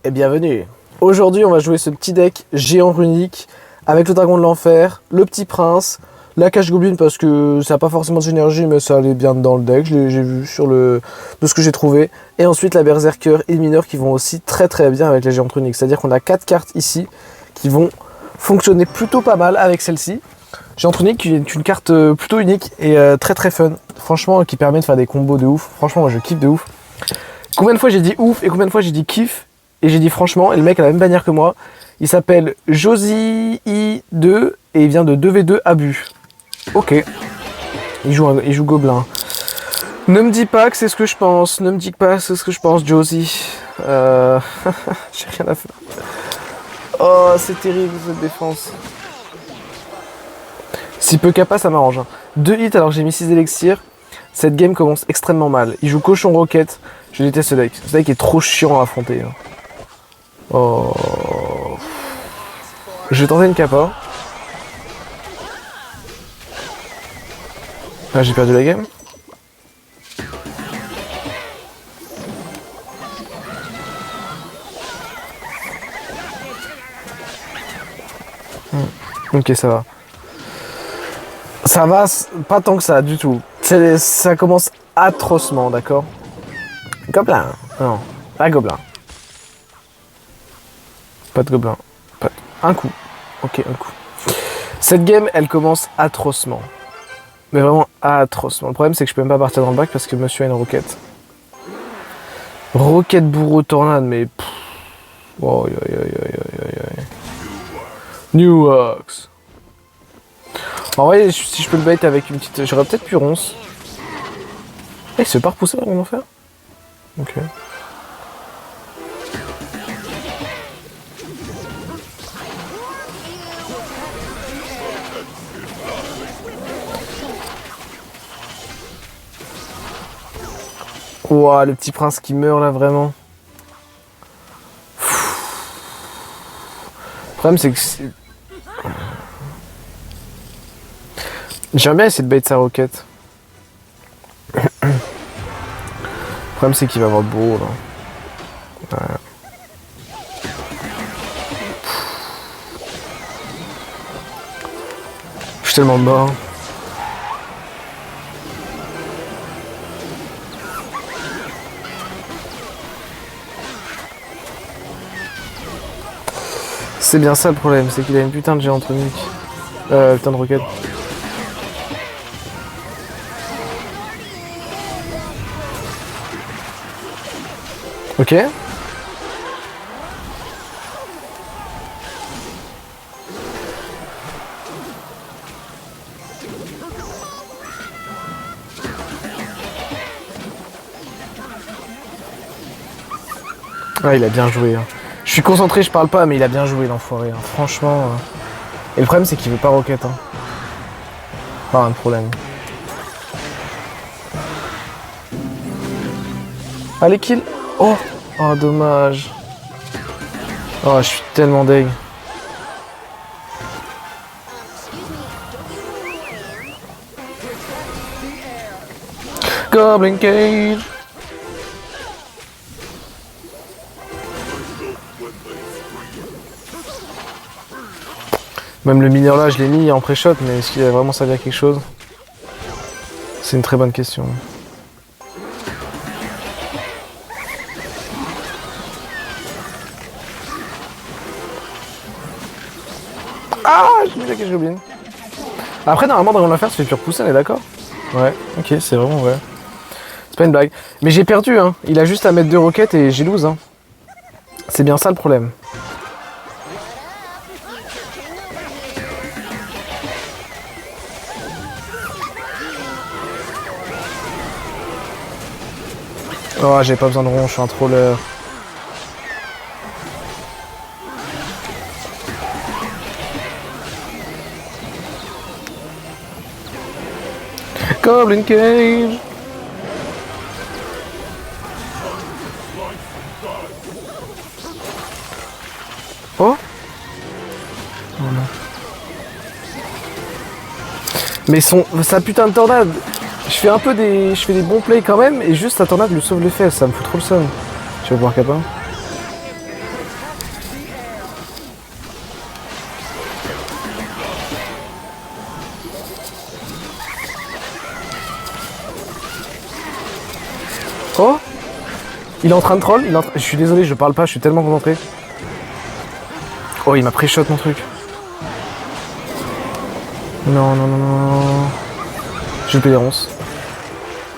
et bienvenue. Aujourd'hui on va jouer ce petit deck géant runique avec le dragon de l'enfer, le petit prince, la cache goblin parce que ça n'a pas forcément de synergie mais ça allait bien dans le deck, j'ai vu sur de ce que j'ai trouvé. Et ensuite la berserker et le mineur qui vont aussi très bien avec les géants runiques. C'est à dire qu'on a 4 cartes ici qui vont fonctionner plutôt pas mal avec celle-ci. Géant runique qui est une carte plutôt unique et très fun. Franchement qui permet de faire des combos de ouf. Franchement moi je kiffe de ouf. Combien de fois j'ai dit ouf et combien de fois j'ai dit kiff et j'ai dit franchement, et le mec a la même bannière que moi. Il s'appelle Josie I2 et il vient de 2v2 Abus. Ok. Il joue gobelin. Ne me dis pas que c'est ce que je pense. Ne me dis pas que c'est ce que je pense, Josie. J'ai rien à faire. Oh, c'est terrible cette défense. Si peu capa, ça m'arrange. 2 hits alors que j'ai mis 6 élixirs. Cette game commence extrêmement mal. Il joue cochon roquette. Je déteste ce deck. Ce deck est trop chiant à affronter. Oh. Je vais tenter une capa. Ah, j'ai perdu la game. Ok, ça va. Ça va, pas tant que ça, du tout. Ça commence atrocement, d'accord? Gobelin. Non, pas gobelin. Pas de gobelin. Un coup. Ok, un coup. Cette game, elle commence atrocement. Mais vraiment atrocement. Le problème, c'est que je peux même pas partir dans le bac parce que monsieur a une roquette. Roquette bourreau tornade, mais... Oh, New Works. En vrai, si je peux le bait avec une petite... J'aurais peut-être pu ronce. Eh, il se fait pas repousser dans mon enfer. Ok. Ouah, le petit prince qui meurt là, vraiment. Le problème, c'est que... J'aimerais bien essayer de bait sa roquette. Le problème, c'est qu'il va avoir le bourreau, là. Ouais. Je suis tellement mort. C'est bien ça le problème, c'est qu'il a une putain de géant runique. Putain de roquette. Ok. Ah, il a bien joué. Hein. Je suis concentré, je parle pas, mais il a bien joué l'enfoiré. Hein. Franchement. Et le problème, c'est qu'il veut pas roquette. Hein. Pas un problème. Allez, kill. Oh, oh, dommage. Oh, je suis tellement deg. Goblin Cage. Même le mineur là, je l'ai mis en pré-shot, mais est-ce qu'il va vraiment servi à quelque chose? C'est une très bonne question. Ah, j'ai mis la cage goblin. Après, normalement, dans l'affaire, ça fait plus repousser, on est d'accord? Ouais, ok, c'est vraiment vrai. C'est pas une blague. Mais j'ai perdu, hein. Il a juste à mettre 2 roquettes et j'ai lose, hein. C'est bien ça le problème. Oh, j'ai pas besoin de rond, je suis un troller. Goblin Cage. Oh. Oh non. Mais sa putain de tornade. Je fais des bons plays quand même et juste sa tornade lui sauve les fesses, ça me fout trop le seum. Tu vas voir Kappa. Oh, il est en train de troll. Je suis désolé, je parle pas, je suis tellement concentré. Oh, il m'a pré-shot mon truc. Non, non, non, non. J'ai loupé les ronces.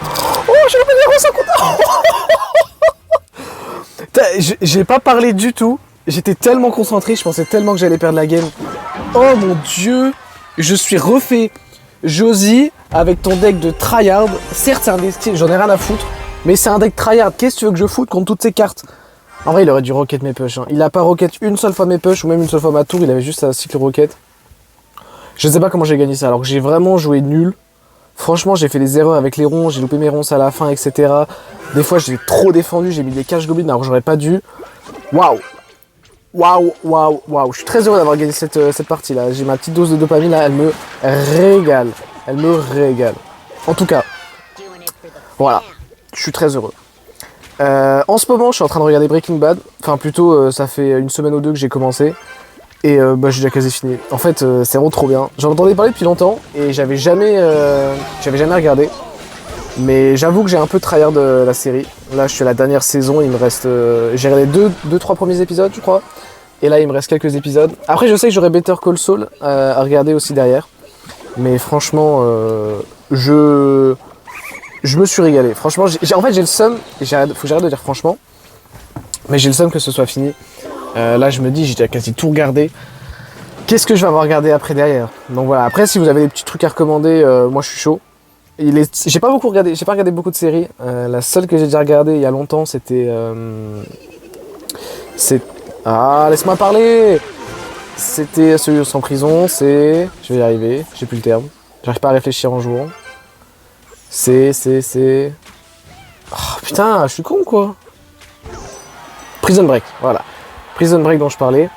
Oh, j'ai loupé les ronces à côté. J'ai pas parlé du tout. J'étais tellement concentré, je pensais tellement que j'allais perdre la game. Oh mon dieu, je suis refait. Josie, avec ton deck de tryhard. Certes, c'est un deck style, j'en ai rien à foutre. Mais c'est un deck tryhard. Qu'est-ce que tu veux que je foute contre toutes ces cartes? En vrai, il aurait dû rocket mes push. Hein. Il a pas rocket une seule fois mes push ou même une seule fois ma tour. Il avait juste un cycle rocket. Je sais pas comment j'ai gagné ça. Alors que j'ai vraiment joué nul. Franchement, j'ai fait des erreurs avec les ronds. J'ai loupé mes ronces à la fin, etc. Des fois, j'ai trop défendu. J'ai mis des caches goblins alors que j'aurais pas dû. Waouh! Waouh, waouh, waouh. Je suis très heureux d'avoir gagné cette partie-là. J'ai ma petite dose de dopamine là. Elle me régale. Elle me régale. En tout cas, voilà. Je suis très heureux. En ce moment, je suis en train de regarder Breaking Bad. Enfin, plutôt, ça fait une semaine ou deux que j'ai commencé. Et bah, j'ai déjà quasi fini. En fait, c'est vraiment trop bien. J'en entendais parler depuis longtemps et j'avais jamais regardé. Mais j'avoue que j'ai un peu tryhard de la série. Là, je suis à la dernière saison. Il me reste. J'ai regardé 2-3 premiers épisodes, je crois. Et là, il me reste quelques épisodes. Après, je sais que j'aurai Better Call Saul à regarder aussi derrière. Mais franchement, je me suis régalé. Franchement, en fait, j'ai le seum. Faut que j'arrête de dire franchement. Mais j'ai le seum que ce soit fini. Là, je me dis, j'ai déjà quasi tout regardé. Qu'est-ce que je vais avoir regardé après derrière? Donc voilà. Après, si vous avez des petits trucs à recommander, moi, je suis chaud. J'ai pas regardé beaucoup de séries. La seule que j'ai déjà regardée il y a longtemps, c'était. Ah, laisse-moi parler! C'était celui sans prison, c'est. Je vais y arriver, j'ai plus le terme. J'arrive pas à réfléchir en jouant. C'est. Oh putain, je suis con quoi! Prison Break, voilà. Prison Break dont je parlais.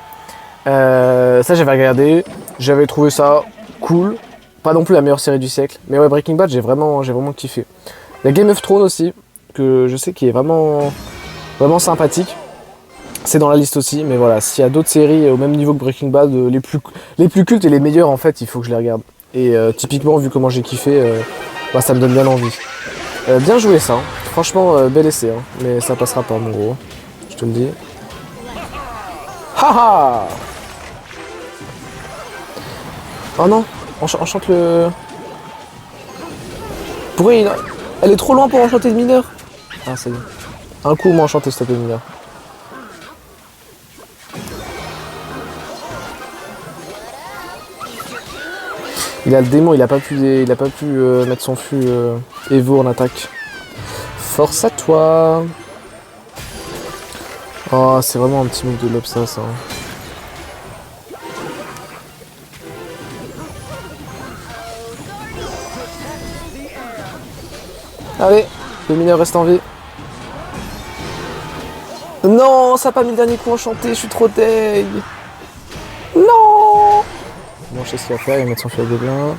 Ça, j'avais regardé. J'avais trouvé ça cool. Pas non plus la meilleure série du siècle. Mais ouais, Breaking Bad, j'ai vraiment kiffé. Il y a Game of Thrones aussi, que je sais qui est vraiment sympathique. C'est dans la liste aussi, mais voilà, s'il y a d'autres séries au même niveau que Breaking Bad, les plus cultes et les meilleures en fait, il faut que je les regarde. Et typiquement, vu comment j'ai kiffé, bah, ça me donne bien envie. Bien joué ça, hein. Franchement, bel essai, hein. Mais ça passera pas mon gros, je te le dis. Haha. Oh non, enchante le... Pourquoi il... Elle est trop loin pour enchanter le mineur. Ah, c'est bon. Un coup, m'a enchanté ce le mineur. Il a le démon, il a pas pu mettre son flux Evo en attaque. Force à toi. Oh, c'est vraiment un petit move de lob ça. Allez, le mineur reste en vie. Non, ça n'a pas mis le dernier coup enchanté, je suis trop deg. Non. Bon, je sais ce qu'il va faire, il va mettre son feu gobelin.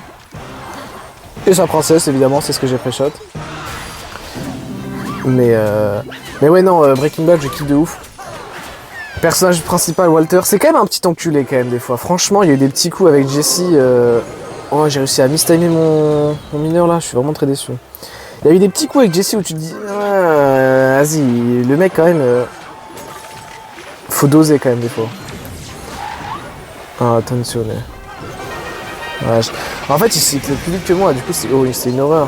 Et sa princesse, évidemment, c'est ce que j'ai pré-shot. Mais ouais, non, Breaking Bad, je kiffe de ouf. Personnage principal, Walter, c'est quand même un petit enculé, quand même, des fois. Franchement, il y a eu des petits coups avec Jesse. Oh, j'ai réussi à mistimer mon mineur, là, je suis vraiment très déçu. Il y a eu des petits coups avec Jesse où tu te dis, vas-y, le mec, quand même, faut doser, quand même, des fois. Ah, attention, ouais, en fait, il cycle plus vite que moi, du coup, c'est une horreur.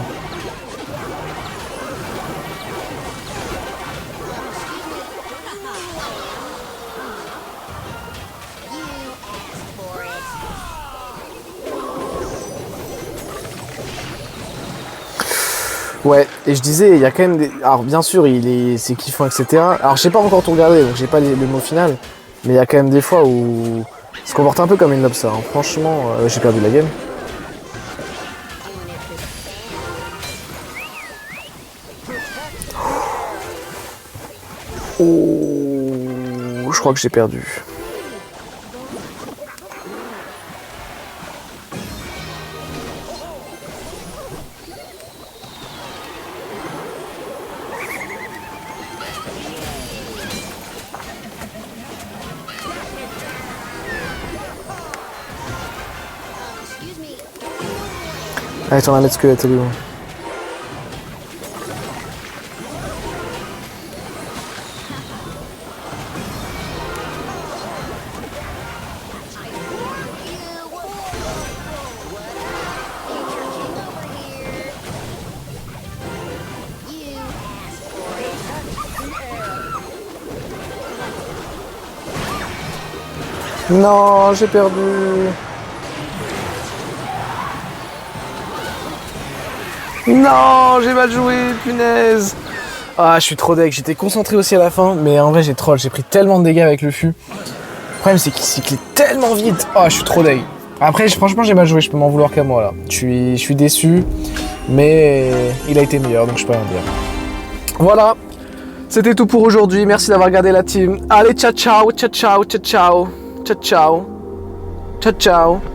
Ouais, et je disais, il y a quand même des... Alors, bien sûr, c'est kiffant, etc. Alors, j'ai pas encore tout regardé, donc j'ai pas le mot final. Mais il y a quand même des fois où... Il se comporte un peu comme une lobster, hein. Franchement, j'ai perdu la game. Oh, je crois que j'ai perdu. Allez, tourne à mettre squelette, elle est où? Non, j'ai perdu. Non, j'ai mal joué, punaise. Ah, je suis trop deg. J'étais concentré aussi à la fin, mais en vrai, j'ai troll. J'ai pris tellement de dégâts avec le fût. Le problème, c'est qu'il cycle tellement vite. Ah, je suis trop deg. Après, franchement, j'ai mal joué. Je peux m'en vouloir qu'à moi, là. Je suis déçu, mais il a été meilleur, donc je peux rien dire. Voilà. C'était tout pour aujourd'hui. Merci d'avoir regardé la team. Allez, ciao, ciao, ciao, ciao, ciao, ciao, ciao, ciao, ciao.